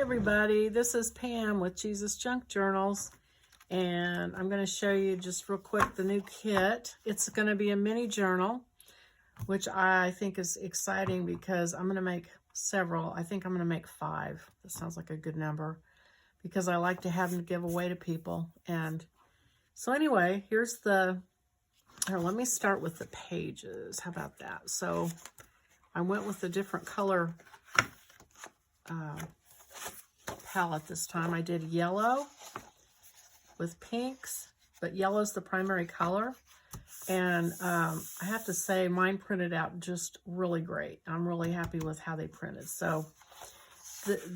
everybody, this is Pam with Jesus Junk Journals, and I'm going to show you just real quick the new kit. It's going to be a mini journal, which I think is exciting because I'm going to make several. I think I'm going to make 5. That sounds like a good number because I like to have them to give away to people. And so anyway, here's the, here, let me start with the pages. How about that? So I went with a different color palette this time. I did yellow with pinks, but yellow's the primary color. And I have to say mine printed out just really great. I'm really happy with how they printed. So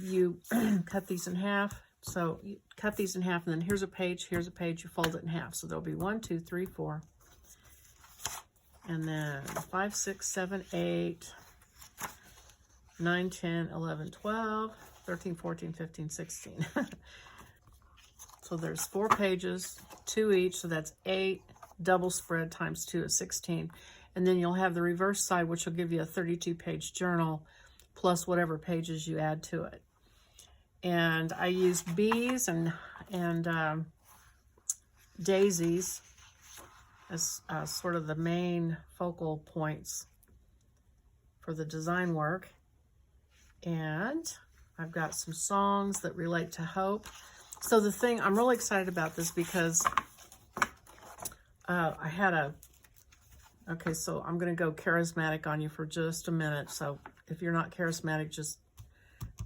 you cut these in half. So you cut these in half, and then here's a page, you fold it in half. So there'll be 1, 2, 3, 4. And then 5, 6, 7, 8, 9, 10, 11, 12, 13, 14, 15, 16. So there's 4 pages, 2 each, so that's 8. Double spread times 2 is 16. And then you'll have the reverse side, which will give you a 32-page journal, plus whatever pages you add to it. And I used bees and daisies as sort of the main focal points for the design work. And I've got some songs that relate to hope. So the thing, I'm really excited about this because I had a, okay, so I'm going to go charismatic on you for just a minute. So if you're not charismatic, just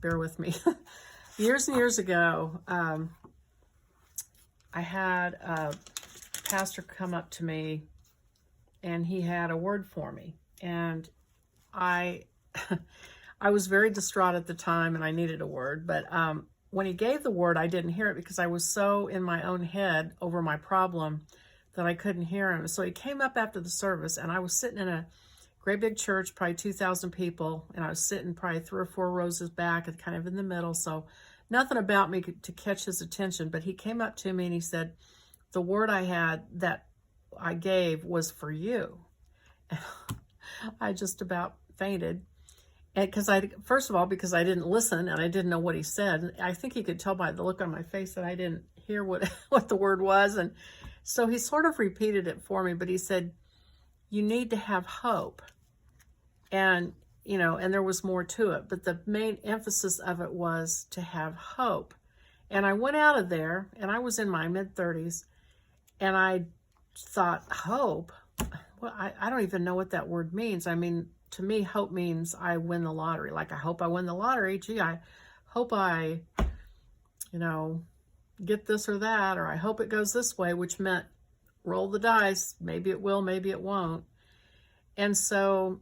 bear with me. Years and years ago, I had a pastor come up to me and he had a word for me. And I was very distraught at the time and I needed a word. But when he gave the word, I didn't hear it because I was so in my own head over my problem that I couldn't hear him. So he came up after the service, and I was sitting in a great big church, probably 2,000 people, and I was sitting probably 3 or 4 rows back and kind of in the middle. So nothing about me to catch his attention, but he came up to me and he said, the word I had that I gave was for you. I just about fainted. And first of all, because I didn't listen and I didn't know what he said. I think he could tell by the look on my face that I didn't hear what the word was. And so he sort of repeated it for me, but he said, you need to have hope. And, you know, and there was more to it, but the main emphasis of it was to have hope. And I went out of there, and I was in my mid-30s, and I thought, hope? Well, I don't even know what that word means. I mean, to me, hope means I win the lottery. Like, I hope I win the lottery. Gee, I hope I, you know, get this or that, or I hope it goes this way, which meant roll the dice. Maybe it will, maybe it won't. And so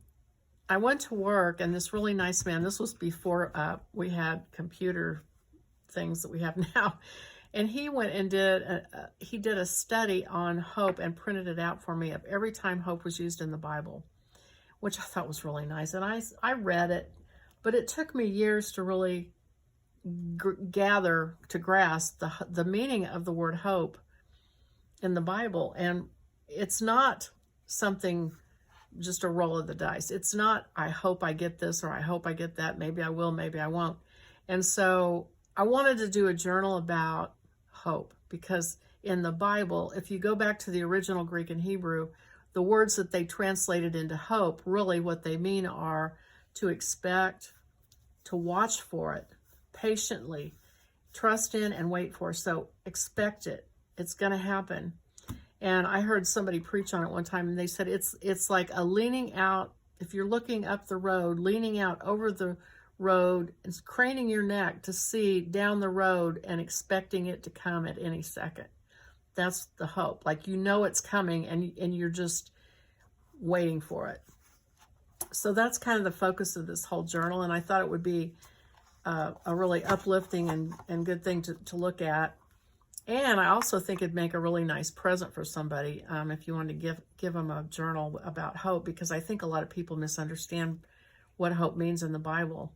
I went to work, and this really nice man, this was before we had computer things that we have now, and he went and did a study on hope and printed it out for me of every time hope was used in the Bible, which I thought was really nice. And I read it, but it took me years to really grasp the meaning of the word hope in the Bible. And it's not something, just a roll of the dice. It's not, I hope I get this or I hope I get that. Maybe I will, maybe I won't. And so I wanted to do a journal about hope, because in the Bible, if you go back to the original Greek and Hebrew, the words that they translated into hope, really what they mean are to expect, to watch for it, patiently, trust in and wait for. So expect it. It's going to happen. And I heard somebody preach on it one time, and they said it's like a leaning out. If you're looking up the road, leaning out over the road and craning your neck to see down the road and expecting it to come at any second. That's the hope. Like, you know it's coming, and you're just waiting for it. So that's kind of the focus of this whole journal, and I thought it would be a really uplifting and good thing to look at. And I also think it'd make a really nice present for somebody if you wanted to give them a journal about hope, because I think a lot of people misunderstand what hope means in the Bible.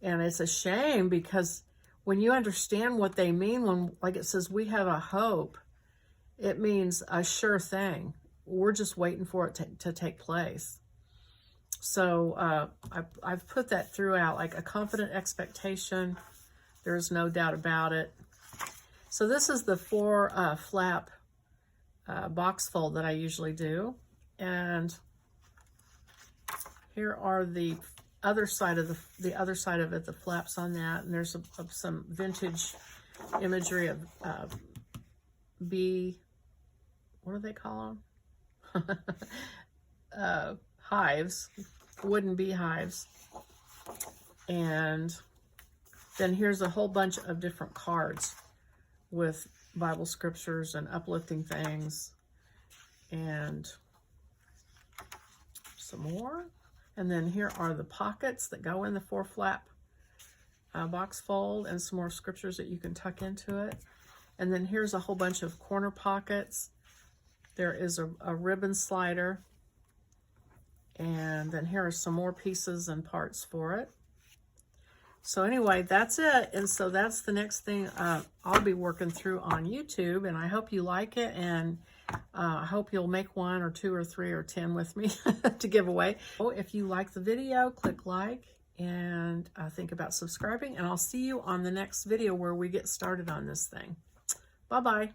And it's a shame, because when you understand what they mean, when, like it says, we have a hope, it means a sure thing. We're just waiting for it to take place. So I've put that throughout, like a confident expectation, There's no doubt about it. So this is the 4 flap box fold that I usually do. And here are the other side of the other side of it, the flaps on that. And there's some vintage imagery of what do they call them? Hives, wooden beehives. And then here's a whole bunch of different cards with Bible scriptures and uplifting things, and some more. And then here are the pockets that go in the 4 flap box fold, and some more scriptures that you can tuck into it. And then here's a whole bunch of corner pockets. There is a ribbon slider, and then here are some more pieces and parts for it. So anyway, that's it. And so that's the next thing I'll be working through on YouTube, and I hope you like it, and I hope you'll make 1 or 2 or 3 or 10 with me to give away. Oh, if you like the video, click like, and think about subscribing, and I'll see you on the next video where we get started on this thing. Bye-bye.